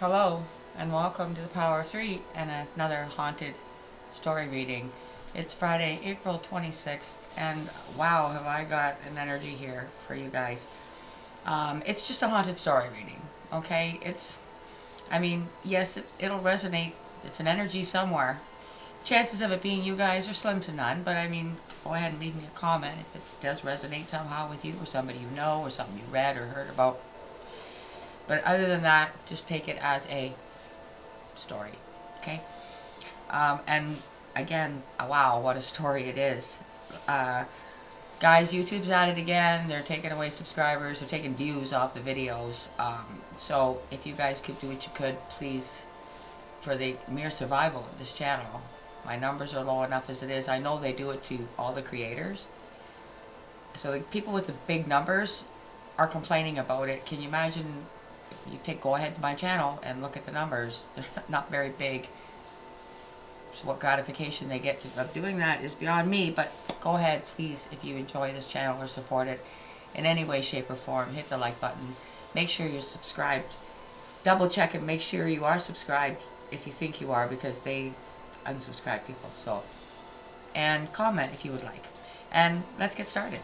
Hello, and welcome to the Power of Three and another haunted story reading. It's Friday, April 26th, and wow, have I got an energy here for you guys. It's just a haunted story reading, okay? Yes, it'll resonate. It's an energy somewhere. Chances of it being you guys are slim to none, but go ahead and leave me a comment if it does resonate somehow with you or somebody you know or something you read or heard about. But other than that, just take it as a story, okay? And again, wow, what a story it is. Uh, Guys, YouTube's at it again. They're taking away subscribers. They're taking views off the videos. So if you guys could do what you could, please, for the mere survival of this channel. My numbers are low enough as it is. I know they do it to all the creators. So the people with the big numbers are complaining about it. Can you imagine if you go ahead to my channel and look at the numbers? They're not very big. So what gratification they get of doing that is beyond me, but go ahead, please, if you enjoy this channel or support it in any way, shape, or form, hit the like button. Make sure you're subscribed. Double check and make sure you are subscribed if you think you are, because they unsubscribe people. So, and comment if you would like. And let's get started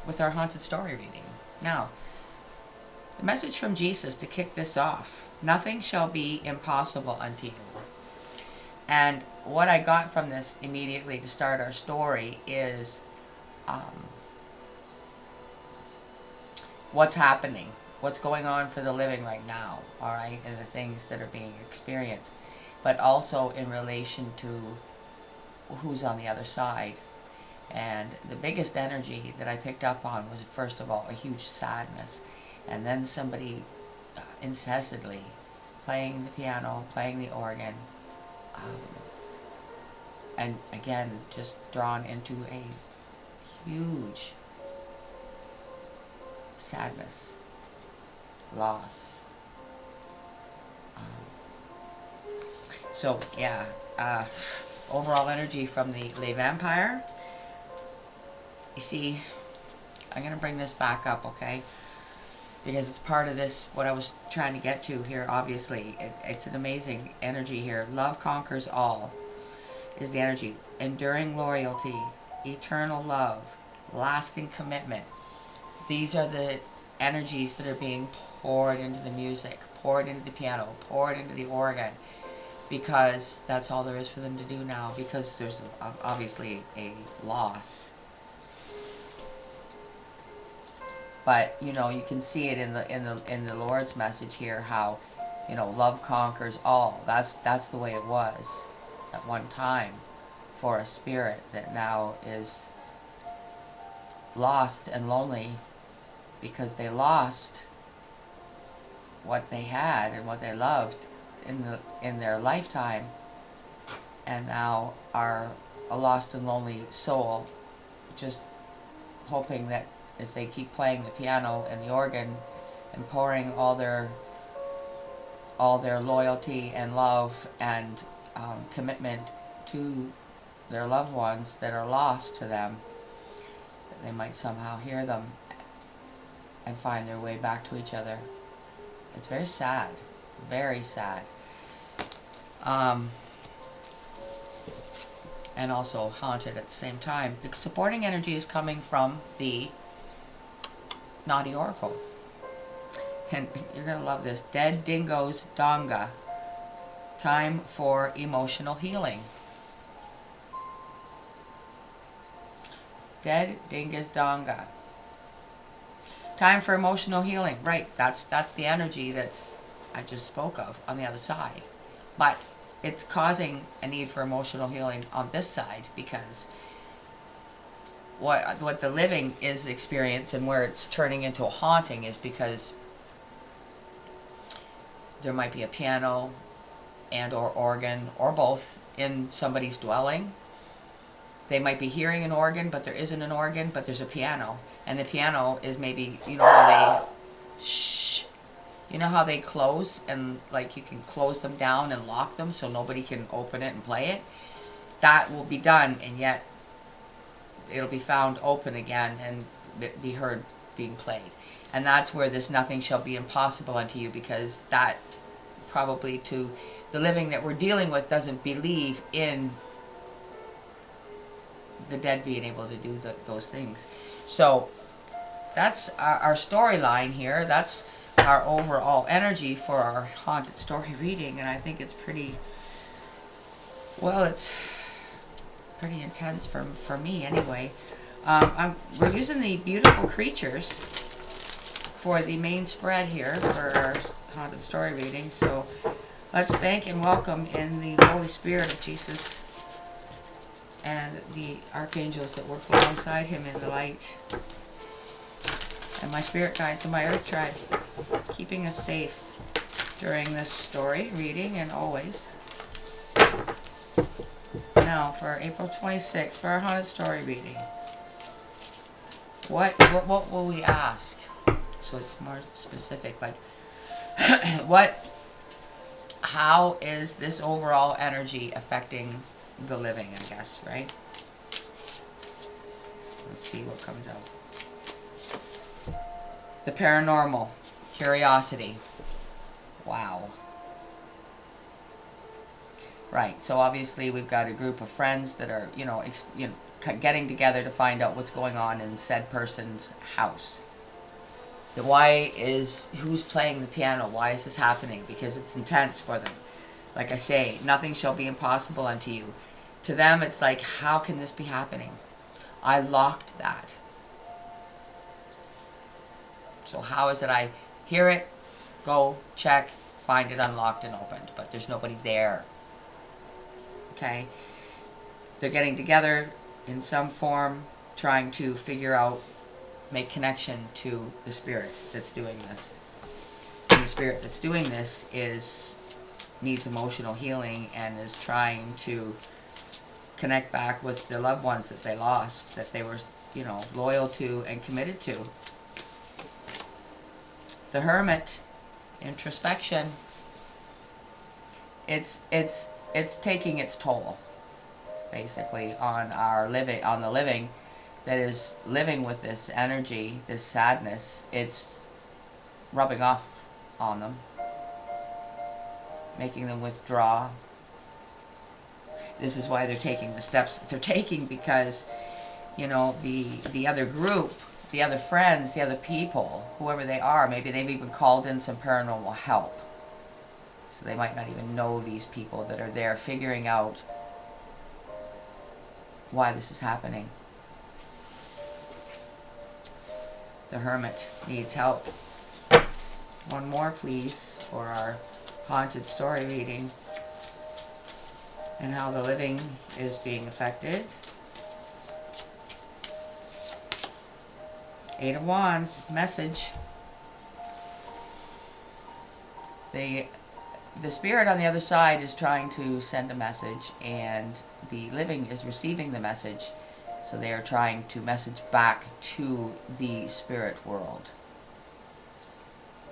with our haunted story reading. Now, the message from Jesus to kick this off: nothing shall be impossible unto you. And what I got from this immediately to start our story is what's happening, what's going on for the living right now, all right, and the things that are being experienced, but also in relation to who's on the other side. And the biggest energy that I picked up on was, first of all, a huge sadness, and then somebody incessantly playing the piano, playing the organ, and again, just drawn into a huge sadness, loss. So yeah, overall energy from the Le Vampire. You see, I'm going to bring this back up, okay? Because it's part of this, what I was trying to get to here, obviously. It's an amazing energy here. Love conquers all is the energy. Enduring loyalty, eternal love, lasting commitment. These are the energies that are being poured into the music, poured into the piano, poured into the organ, because that's all there is for them to do now, because there's obviously a loss. But you know, you can see it in the Lord's message here, how, you know, love conquers all. That's the way it was at one time for a spirit that now is lost and lonely, because they lost what they had and what they loved in their lifetime, and now are a lost and lonely soul, just hoping that if they keep playing the piano and the organ and pouring all their loyalty and love and commitment to their loved ones that are lost to them, that they might somehow hear them and find their way back to each other. It's very sad, very sad. And also haunted at the same time. The supporting energy is coming from the Naughty Oracle. And you're going to love this. Dead Dingo's Donga. Time for emotional healing. Dead Dingo's Donga. Time for emotional healing. Right, that's the energy that's I just spoke of on the other side. But it's causing a need for emotional healing on this side, because what the living is experiencing and where it's turning into a haunting is because there might be a piano and or organ or both in somebody's dwelling. They might be hearing an organ, but there isn't an organ, but there's a piano. And the piano is maybe, you know how you know how they close, and like you can close them down and lock them so nobody can open it and play it? That will be done, and yet it'll be found open again and be heard being played. And that's where this nothing shall be impossible unto you, because that probably to the living that we're dealing with doesn't believe in the dead being able to do those things. So that's our storyline here. That's our overall energy for our haunted story reading, and I think it's pretty, well, it's pretty intense for me anyway. We're using the beautiful creatures for the main spread here for our haunted story reading, so let's thank and welcome in the Holy Spirit of Jesus and the archangels that work alongside him in the light, and my spirit guides and my earth tribe, keeping us safe during this story reading and always. Now for April 26th, for our haunted story reading, what will we ask? So it's more specific, like how is this overall energy affecting the living, I guess, right? Let's see what comes out. The paranormal, curiosity. Wow. Right, so obviously we've got a group of friends that are, getting together to find out what's going on in said person's house. Who's playing the piano? Why is this happening? Because it's intense for them. Like I say, nothing shall be impossible unto you. To them, it's like, how can this be happening? I locked that. So how is it I hear it, go, check, find it unlocked and opened, but there's nobody there? Okay? They're getting together in some form, trying to figure out, make connection to the spirit that's doing this. And the spirit that's doing this needs emotional healing and is trying to connect back with the loved ones that they lost, that they were, loyal to and committed to. The Hermit, introspection. It's taking its toll, basically, on the living that is living with this energy, this sadness. It's rubbing off on them, making them withdraw. This is why they're taking the steps they're taking, because, the other group, the other friends, the other people, whoever they are, maybe they've even called in some paranormal help. So they might not even know these people that are there, figuring out why this is happening. The Hermit needs help. One more, please, for our haunted story reading and how the living is being affected. Eight of Wands, message. The spirit on the other side is trying to send a message, and the living is receiving the message. So they are trying to message back to the spirit world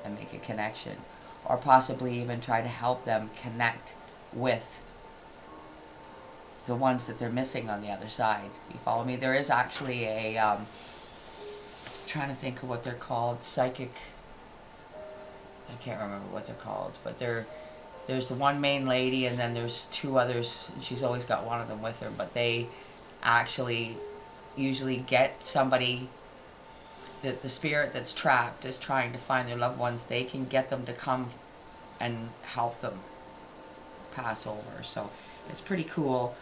and make a connection, or possibly even try to help them connect with the ones that they're missing on the other side. You follow me? There is actually a trying to think of what they're called, psychic, I can't remember what they're called, but there's the one main lady, and then there's two others, and she's always got one of them with her, but they actually usually get somebody that the spirit that's trapped is trying to find their loved ones. They can get them to come and help them pass over. So it's pretty cool,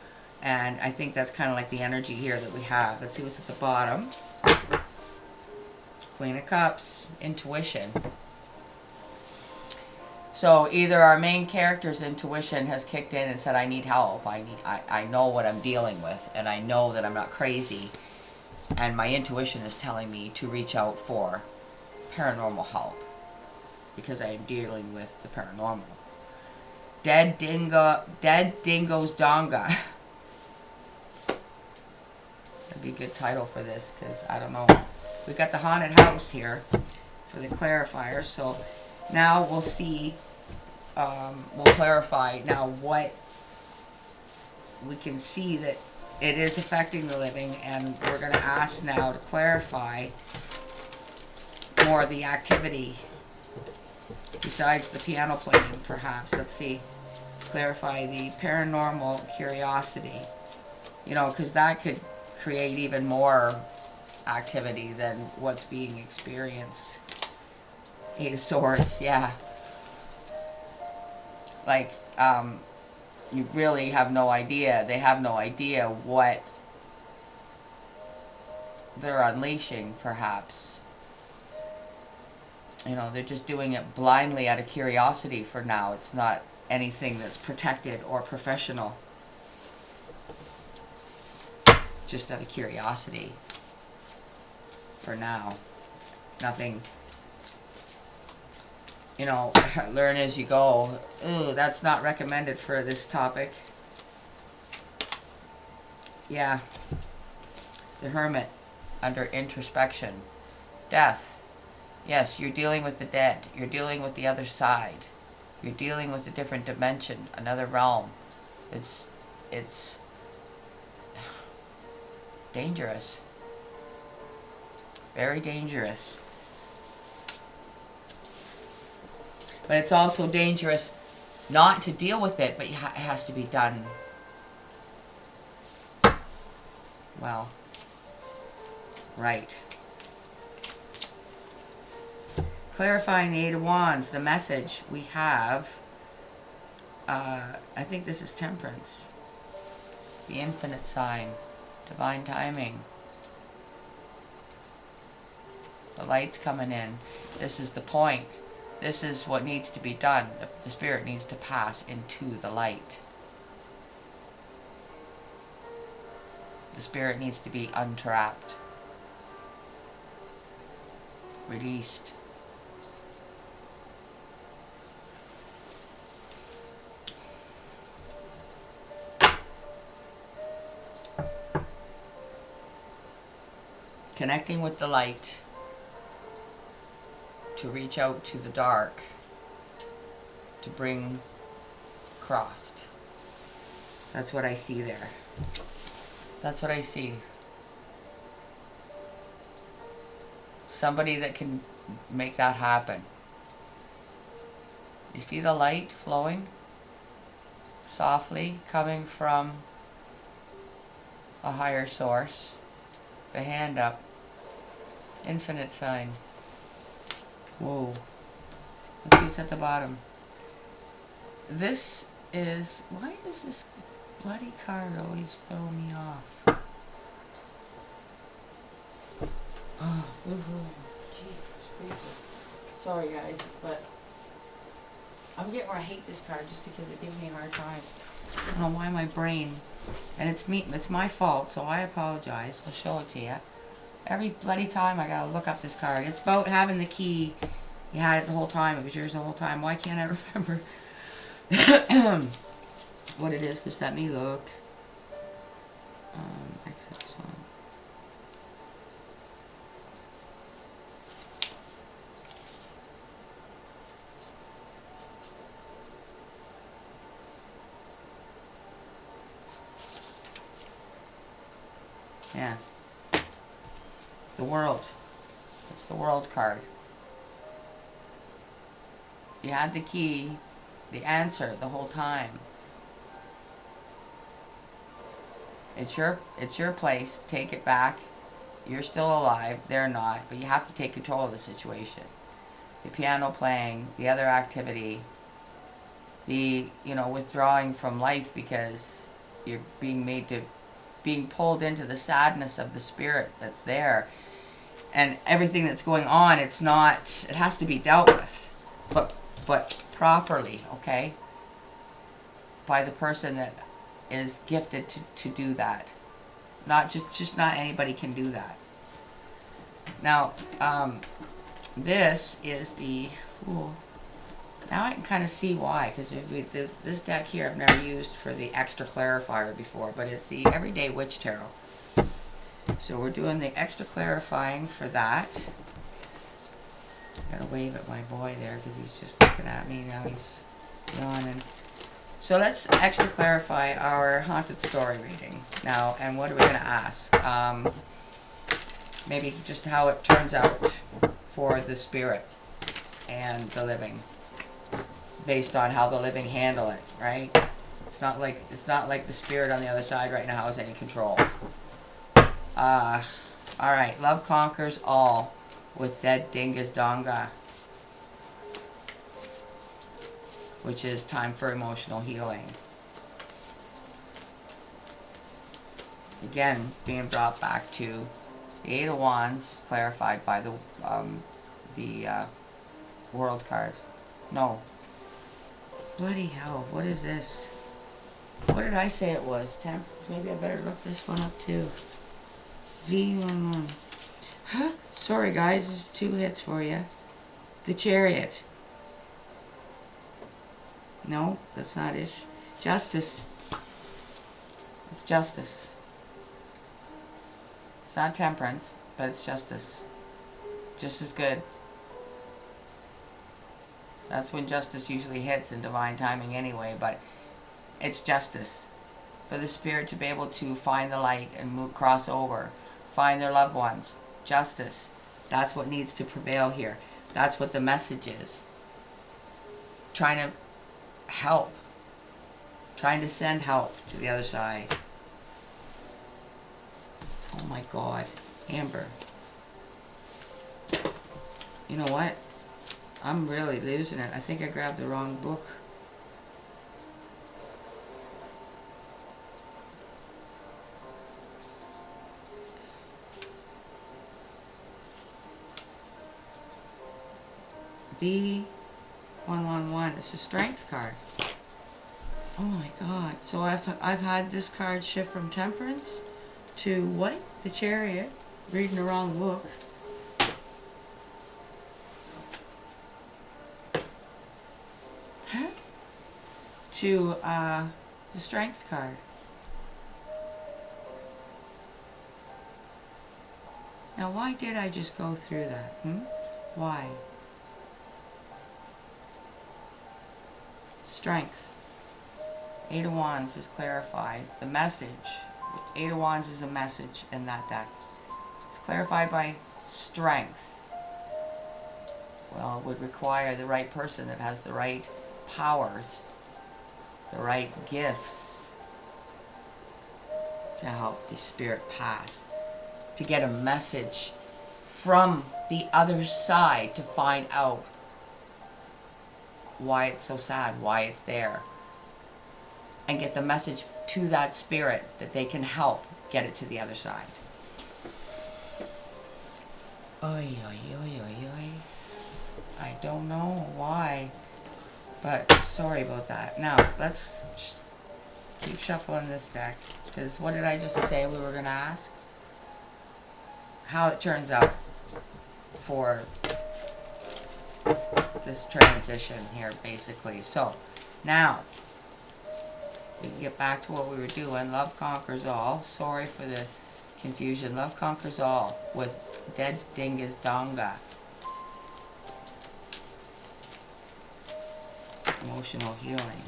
and I think that's kind of like the energy here that we have. Let's see what's at the bottom. Queen of Cups, intuition. So either our main character's intuition has kicked in and said, I need help. I know what I'm dealing with, and I know that I'm not crazy, and my intuition is telling me to reach out for paranormal help because I am dealing with the paranormal. Dead Dingo's Donga. That'd be a good title for this, because I don't know. We got the haunted house here for the clarifier. So now we'll see, we'll clarify now what we can see that it is affecting the living, and we're going to ask now to clarify more of the activity besides the piano playing, perhaps. Let's see. Clarify the paranormal curiosity. You know, because that could create even more activity than what's being experienced. Eight of Swords, yeah. Like, you really have no idea. They have no idea what they're unleashing, perhaps. You know, they're just doing it blindly out of curiosity for now. It's not anything that's protected or professional. Just out of curiosity for now. Nothing, you know, learn as you go. Ooh, that's not recommended for this topic. Yeah. The Hermit, under introspection. Death. Yes, you're dealing with the dead. You're dealing with the other side. You're dealing with a different dimension, another realm. It's dangerous. Very dangerous. But it's also dangerous not to deal with it, but it has to be done well. Right. Clarifying the Eight of Wands, the message we have, I think this is Temperance. The infinite sign, divine timing. The light's coming in. This is the point. This is what needs to be done. The spirit needs to pass into the light. The spirit needs to be untrapped. Released. Connecting with the light to reach out to the dark, to bring crossed. That's what I see there. That's what I see. Somebody that can make that happen. You see the light flowing softly, coming from a higher source. The hand up. Infinite sign. Whoa. Let's see what's at the bottom. This is... Why does this bloody card always throw me off? Oh, jeez. Sorry guys, but I'm getting where I hate this card just because it gives me a hard time. I don't know why my brain... And it's me. It's my fault, so I apologize. I'll show it to you. Every bloody time I gotta look up this card. It's about having the key. You had it the whole time. It was yours the whole time. Why can't I remember what it is? Just let me look. Exit song. Yeah. The World. It's the World card. You had the key, the answer the whole time. It's your place. Take it back. You're still alive. They're not. But you have to take control of the situation. The piano playing, the other activity, the, you know, withdrawing from life because you're being pulled into the sadness of the spirit that's there. And everything that's going on, it's not, it has to be dealt with, but properly, okay? By the person that is gifted to do that. Not just not anybody can do that. Now, this is the, ooh, now I can kind of see why, because this deck here I've never used for the extra clarifier before, but it's the Everyday Witch Tarot. So we're doing the extra clarifying for that. Gotta wave at my boy there because he's just looking at me now. He's yawning. So let's extra clarify our haunted story reading now. And what are we gonna ask? Maybe just how it turns out for the spirit and the living, based on how the living handle it, right? It's not like the spirit on the other side right now has any control. All right, love conquers all with dead Dingo's Donga, which is time for emotional healing. Again, being brought back to the Eight of Wands, clarified by the World card. No. Bloody hell, what is this? What did I say it was? Temperance. Maybe I better look this one up too. V11. Huh? Sorry guys, there's 2 hits for you. The Chariot. No, that's not it. Justice. It's justice. It's not temperance, but it's justice. Just as good. That's when justice usually hits in divine timing anyway, but it's justice. For the spirit to be able to find the light and cross over, find their loved ones. Justice. That's what needs to prevail here. That's what the message is. Trying to help. Trying to send help to the other side. Oh my God. Amber. You know what? I'm really losing it. I think I grabbed the wrong book. V111. It's a strength card. Oh my God. So I've had this card shift from temperance to what? The Chariot. Reading the wrong book. Huh? To the strength card. Now why did I just go through that? Why? Strength. Eight of Wands is clarified. The message. Eight of Wands is a message in that deck. It's clarified by strength. Well, it would require the right person that has the right powers, the right gifts to help the spirit pass, to get a message from the other side to find out why it's so sad, why it's there, and get the message to that spirit that they can help get it to the other side. Oy, oy, oy, oy, oy. I don't know why, but sorry about that. Now, let's just keep shuffling this deck, because what did I just say we were going to ask? How it turns out for this transition here, basically. So, now, we can get back to what we were doing. Love conquers all. Sorry for the confusion. Love conquers all with dead Dingo's Donga. Emotional healing.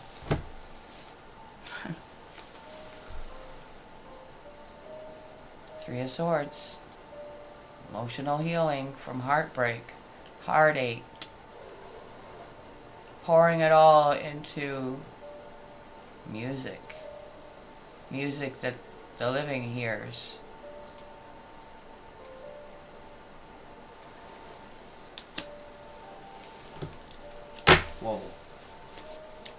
Three of Swords. Emotional healing from heartbreak, heartache. Pouring it all into music. Music that the living hears. Whoa.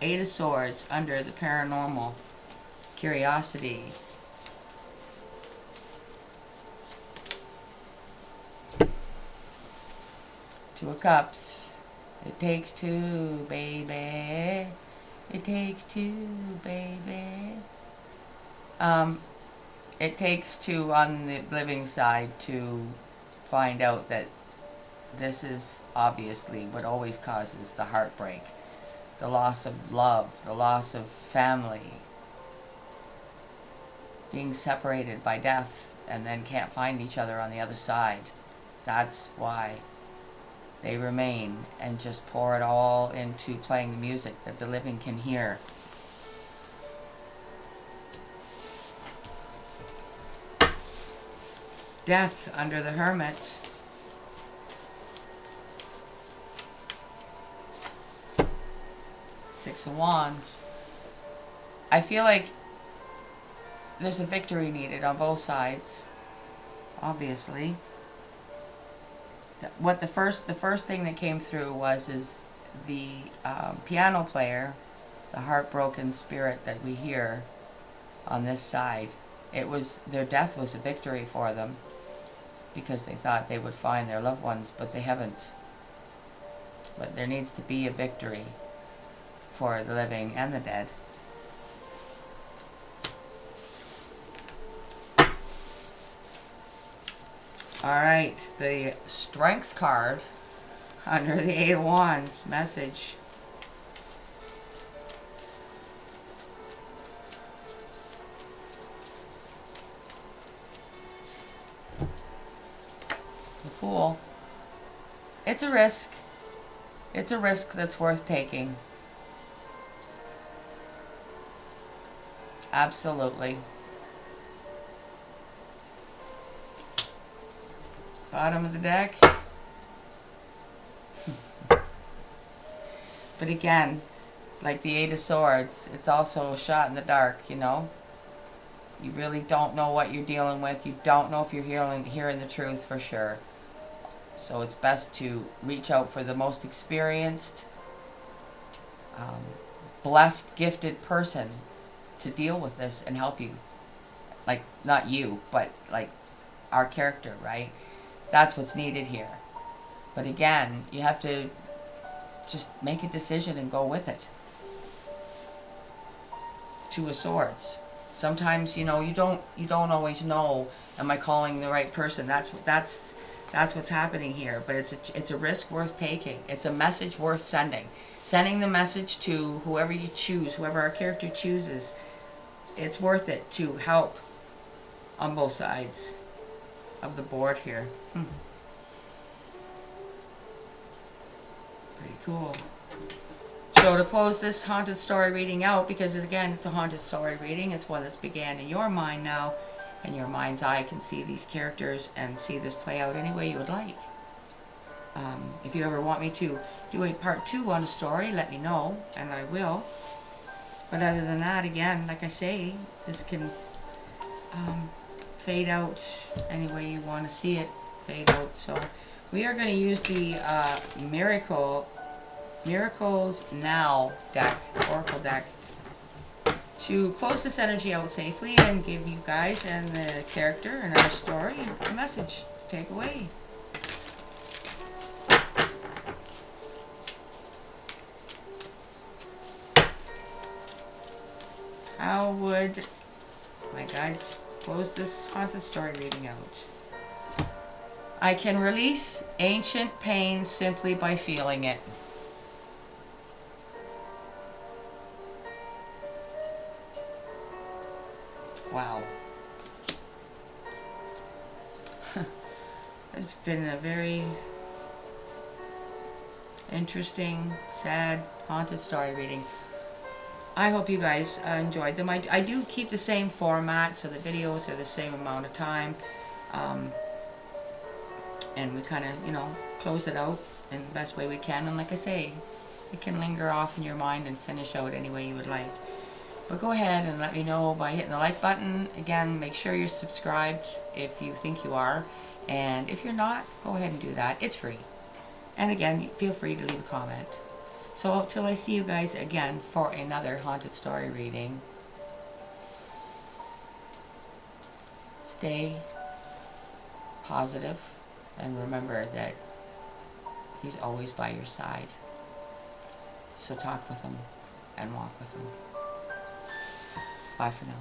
Eight of Swords under the paranormal. Curiosity. Two of Cups. It takes two, baby. It takes two, baby. It takes two on the living side to find out that this is obviously what always causes the heartbreak. The loss of love, the loss of family. Being separated by death and then can't find each other on the other side. That's why they remain and just pour it all into playing the music that the living can hear. Death under the Hermit. Six of Wands. I feel like there's a victory needed on both sides, obviously. What the first thing that came through is the piano player, the heartbroken spirit that we hear on this side. It was their death was a victory for them because they thought they would find their loved ones, but they haven't. But there needs to be a victory for the living and the dead. Alright, the Strength card under the Eight of Wands message. The Fool. It's a risk. It's a risk that's worth taking. Absolutely. Bottom of the deck. But again, like the Eight of Swords, it's also a shot in the dark, you know? You really don't know what you're dealing with. You don't know if you're hearing the truth for sure. So it's best to reach out for the most experienced, blessed, gifted person to deal with this and help you. Like, not you, but like our character, right? That's what's needed here. But again, you have to just make a decision and go with it. Two of Swords. Sometimes, you know, you don't always know, am I calling the right person? That's what's happening here. But it's a risk worth taking. It's a message worth sending. Sending the message to whoever you choose, whoever our character chooses. It's worth it to help on both sides of the board here. Pretty cool. So to close this haunted story reading out, because again, it's a haunted story reading, it's one that's began in your mind now, and your mind's eye can see these characters and see this play out any way you would like. If you ever want me to do a part 2 on a story, let me know, and I will. But other than that, again, like I say, this can fade out any way you want to see it fade out. So we are going to use the Miracles Now deck, Oracle deck, to close this energy out safely and give you guys and the character and our story a message. Take away. How would my guides close this haunted story reading out? I can release ancient pain simply by feeling it. Wow. It's been a very interesting, sad, haunted story reading. I hope you guys enjoyed them. I do keep the same format, so the videos are the same amount of time. And we kind of, you know, close it out in the best way we can. And like I say, it can linger off in your mind and finish out any way you would like. But go ahead and let me know by hitting the like button. Again, make sure you're subscribed if you think you are. And if you're not, go ahead and do that. It's free. And again, feel free to leave a comment. So till I see you guys again for another haunted story reading, stay positive and remember that he's always by your side. So talk with him and walk with him. Bye for now.